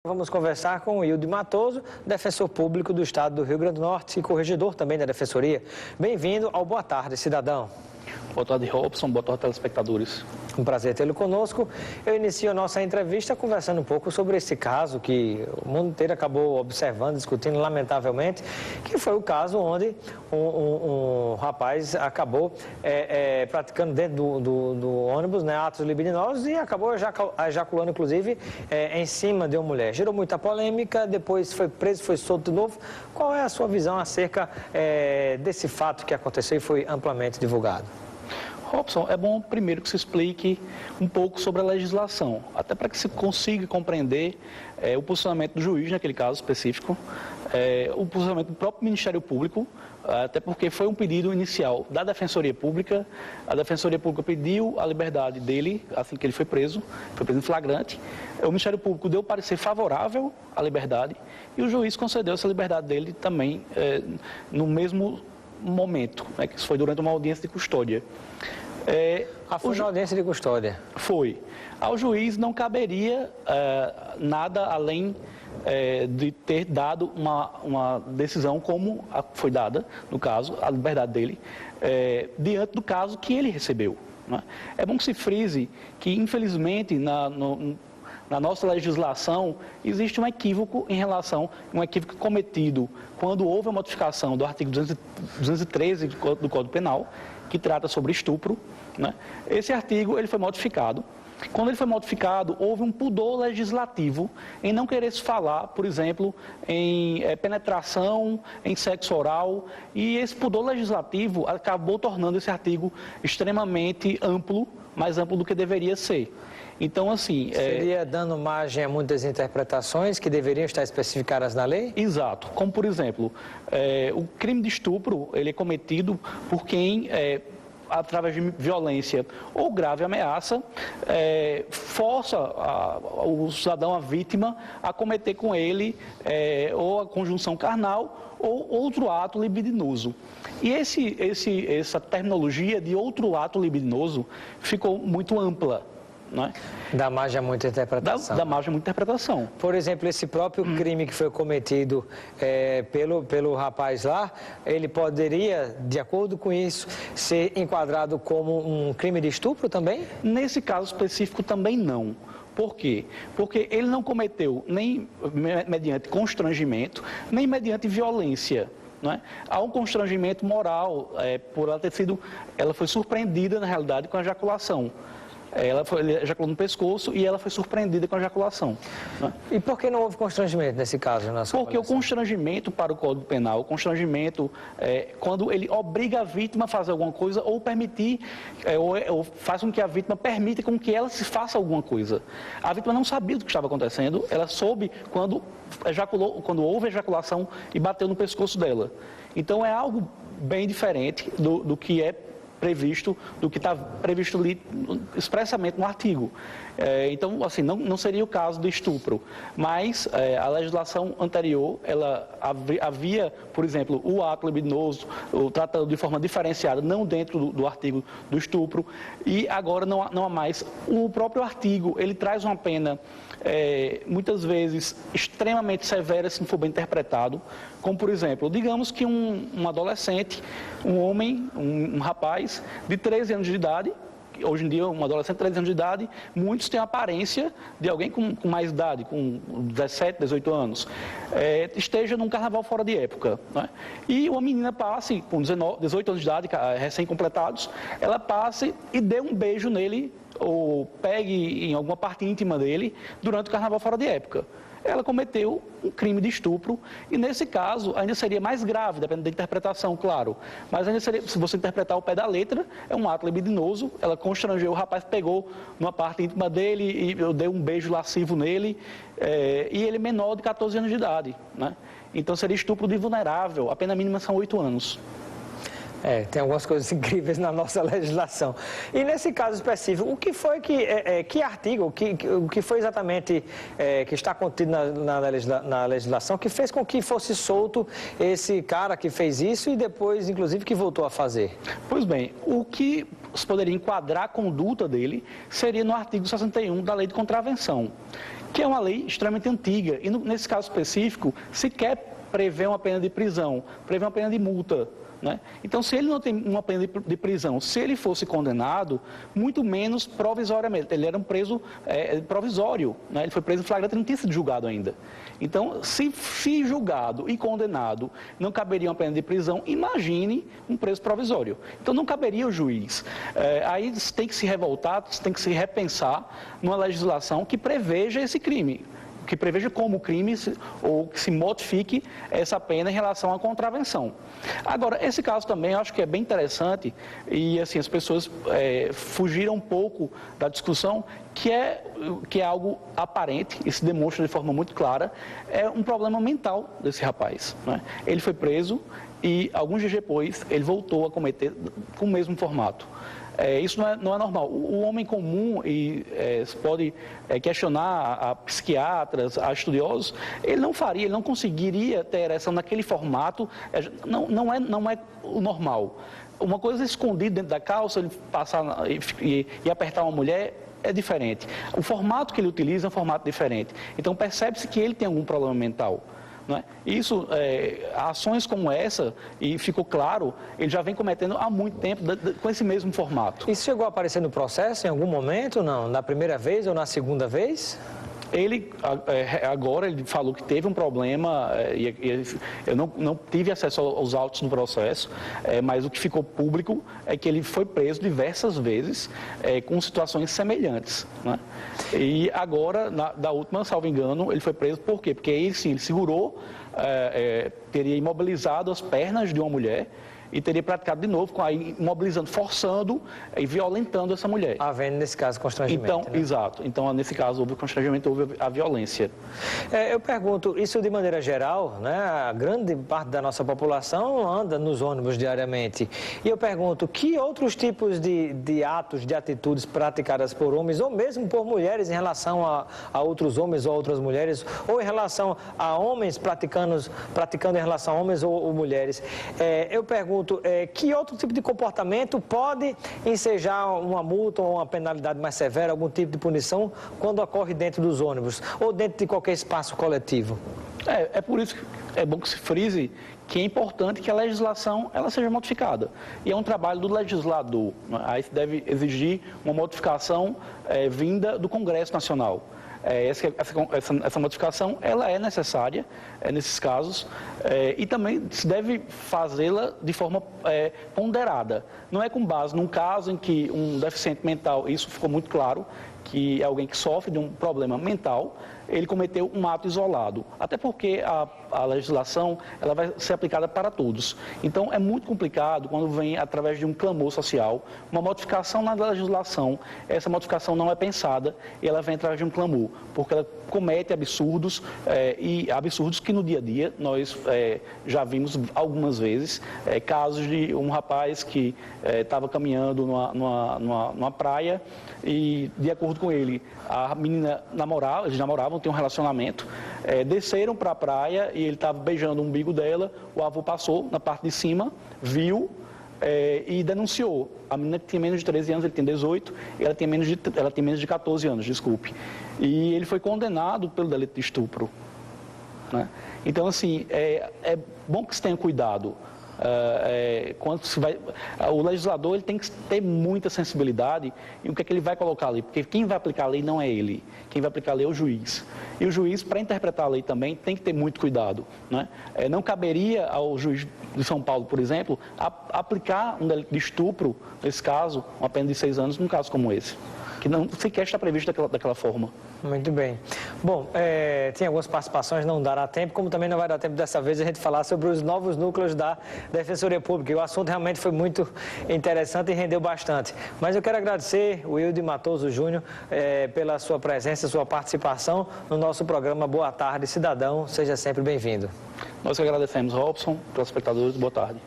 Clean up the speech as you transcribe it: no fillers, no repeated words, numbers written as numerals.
Vamos conversar com o Wilde Matoso, defensor público do Estado do Rio Grande do Norte e corregedor também da Defensoria. Bem-vindo ao Boa Tarde, cidadão. Boa tarde, Robson. Boa tarde, telespectadores. Um prazer tê-lo conosco. Eu inicio a nossa entrevista conversando um pouco sobre esse caso que o mundo inteiro acabou observando, discutindo, lamentavelmente, que foi o caso onde um rapaz acabou praticando dentro do ônibus, né, atos libidinosos e acabou ejaculando, inclusive, em cima de uma mulher. Gerou muita polêmica, depois foi preso, foi solto de novo. Qual é a sua visão acerca desse fato que aconteceu e foi amplamente divulgado? Robson, é bom primeiro que se explique um pouco sobre a legislação, até para que se consiga compreender o posicionamento do juiz naquele caso específico, o posicionamento do próprio Ministério Público, até porque foi um pedido inicial da Defensoria Pública. A Defensoria Pública pediu a liberdade dele assim que ele foi preso em flagrante. O Ministério Público deu parecer favorável à liberdade e o juiz concedeu essa liberdade dele também no mesmo momento, né, que isso foi durante uma audiência de custódia. Foi uma audiência de custódia? Foi. Ao juiz não caberia nada além de ter dado uma decisão como foi dada, no caso, a liberdade dele, diante do caso que ele recebeu. Né? É bom que se frise que, infelizmente, na nossa legislação, existe um equívoco um equívoco cometido quando houve a modificação do artigo 213 do Código Penal, que trata sobre estupro, né? Esse artigo ele foi modificado. Quando ele foi modificado, houve um pudor legislativo em não querer se falar, por exemplo, em penetração, em sexo oral, e esse pudor legislativo acabou tornando esse artigo extremamente amplo, mais amplo do que deveria ser. Então, assim... Seria dando margem a muitas interpretações que deveriam estar especificadas na lei? Exato. Como, por exemplo, o crime de estupro, ele é cometido por quem, através de violência ou grave ameaça, força o cidadão, a vítima, a cometer com ele ou a conjunção carnal ou outro ato libidinoso. E essa terminologia de outro ato libidinoso ficou muito ampla. Não é? Dá margem a muita interpretação. Dá margem a muita interpretação. Por exemplo, esse próprio crime que foi cometido pelo rapaz lá, ele poderia, de acordo com isso, ser enquadrado como um crime de estupro também? Nesse caso específico também não. Por quê? Porque ele não cometeu nem mediante constrangimento, nem mediante violência. Não é? Há um constrangimento moral, por ela foi surpreendida, na realidade, com a ejaculação. Ele ejaculou no pescoço e ela foi surpreendida com a ejaculação. Né? E por que não houve constrangimento nesse caso? Porque o constrangimento para o Código Penal, o constrangimento quando ele obriga a vítima a fazer alguma coisa ou permitir, ou faz com que a vítima permita com que ela se faça alguma coisa. A vítima não sabia do que estava acontecendo, ela soube quando houve ejaculação e bateu no pescoço dela. Então é algo bem diferente do que é previsto, do que está previsto ali expressamente no artigo. Então, assim, não seria o caso de estupro, mas a legislação anterior, ela havia, por exemplo, o ato libidinoso, tratado de forma diferenciada, não dentro do artigo do estupro, e agora não há mais. O próprio artigo, ele traz uma pena, muitas vezes, extremamente severa, se não for bem interpretado, como, por exemplo, digamos que um adolescente, um homem, um rapaz de 13 anos de idade, hoje em dia um adolescente de 13 anos de idade, muitos têm a aparência de alguém com mais idade, com 17, 18 anos, esteja num carnaval fora de época. Né? E uma menina passe, com 18 anos de idade, recém-completados, ela passe e dê um beijo nele, ou pegue em alguma parte íntima dele, durante o carnaval fora de época. Ela cometeu um crime de estupro e, nesse caso, ainda seria mais grave, dependendo da interpretação, claro. Mas ainda seria, se você interpretar o pé da letra, é um ato libidinoso, ela constrangeu, o rapaz pegou numa parte íntima dele e deu um beijo lascivo nele, e ele é menor de 14 anos de idade. Né? Então seria estupro de vulnerável, a pena mínima são 8 anos. Tem algumas coisas incríveis na nossa legislação. E nesse caso específico, o que foi que artigo, o que foi exatamente que está contido na legislação que fez com que fosse solto esse cara que fez isso e depois, inclusive, que voltou a fazer? Pois bem, o que se poderia enquadrar a conduta dele seria no artigo 61 da Lei de Contravenção, porque é uma lei extremamente antiga e, nesse caso específico, sequer prevê uma pena de prisão, prevê uma pena de multa. Né? Então, se ele não tem uma pena de prisão, se ele fosse condenado, muito menos provisoriamente. Ele era um preso provisório, né? Ele foi preso em flagrante e não tinha sido julgado ainda. Então, se julgado e condenado não caberia uma pena de prisão, imagine um preso provisório. Então, não caberia o juiz. Aí tem que se revoltar, tem que se repensar numa legislação que preveja esse crime, que preveja como crime ou que se modifique essa pena em relação à contravenção. Agora, esse caso também eu acho que é bem interessante e assim as pessoas fugiram um pouco da discussão que é algo aparente e se demonstra de forma muito clara, é um problema mental desse rapaz. Né? Ele foi preso e alguns dias depois ele voltou a cometer com o mesmo formato. Isso não é normal. O homem comum, e se pode questionar a psiquiatras, a estudiosos, ele não faria, ele não conseguiria ter ereção naquele formato, não é o normal. Uma coisa é escondido dentro da calça, ele passar e apertar uma mulher, é diferente. O formato que ele utiliza é um formato diferente. Então percebe-se que ele tem algum problema mental. Né? Isso, ações como essa, e ficou claro, ele já vem cometendo há muito tempo com esse mesmo formato. Isso chegou a aparecer no processo em algum momento, não? Na primeira vez ou na segunda vez? Ele, agora, ele falou que teve um problema, eu não tive acesso aos autos do processo, mas o que ficou público é que ele foi preso diversas vezes com situações semelhantes. Né? E agora, da última, salvo engano, ele foi preso por quê? Porque ele, sim, ele segurou, teria imobilizado as pernas de uma mulher, e teria praticado de novo, imobilizando, forçando e violentando essa mulher. Havendo, nesse caso, constrangimento. Então, né? Exato. Então, nesse caso, houve o constrangimento, houve a violência. Eu pergunto, isso de maneira geral, né? A grande parte da nossa população anda nos ônibus diariamente. E eu pergunto, que outros tipos de atos, de atitudes praticadas por homens, ou mesmo por mulheres, em relação a outros homens ou outras mulheres, ou em relação a homens praticando em relação a homens ou mulheres, eu pergunto, que outro tipo de comportamento pode ensejar uma multa ou uma penalidade mais severa, algum tipo de punição, quando ocorre dentro dos ônibus ou dentro de qualquer espaço coletivo? É por isso que é bom que se frise que é importante que a legislação ela seja modificada. E é um trabalho do legislador. Aí se deve exigir uma modificação vinda do Congresso Nacional. Essa modificação ela é necessária nesses casos e também se deve fazê-la de forma ponderada. Não é com base num caso em que um deficiente mental, isso ficou muito claro, que é alguém que sofre de um problema mental, ele cometeu um ato isolado. Até porque a legislação ela vai ser aplicada para todos. Então, é muito complicado quando vem através de um clamor social, uma modificação na legislação. Essa modificação não é pensada e ela vem através de um clamor, porque ela comete absurdos e absurdos que no dia a dia nós já vimos algumas vezes. Casos de um rapaz que estava caminhando numa praia e, de acordo com ele, a menina namorava, eles namoravam, tinham um relacionamento, desceram para a praia e ele estava beijando o umbigo dela, o avô passou na parte de cima, viu e denunciou. A menina tinha menos de 13 anos, ele tem 18, ela tem menos de 14 anos, desculpe. E ele foi condenado pelo delito de estupro. Né? Então, assim, é bom que se tenha cuidado. Quando se vai, o legislador ele tem que ter muita sensibilidade em o que é que ele vai colocar ali, porque quem vai aplicar a lei não é ele, quem vai aplicar a lei é o juiz. E o juiz, para interpretar a lei também, tem que ter muito cuidado. Né? Não caberia ao juiz de São Paulo, por exemplo, aplicar um delito de estupro, nesse caso, uma pena de 6 anos, num caso como esse, que não sequer está previsto daquela forma. Muito bem. Bom, tem algumas participações, não dará tempo, como também não vai dar tempo dessa vez a gente falar sobre os novos núcleos da Defensoria Pública. E o assunto realmente foi muito interessante e rendeu bastante. Mas eu quero agradecer o Wilde Matoso Júnior pela sua presença, sua participação no nosso programa Boa Tarde, Cidadão. Seja sempre bem-vindo. Nós que agradecemos, Robson, telespectadores, boa tarde.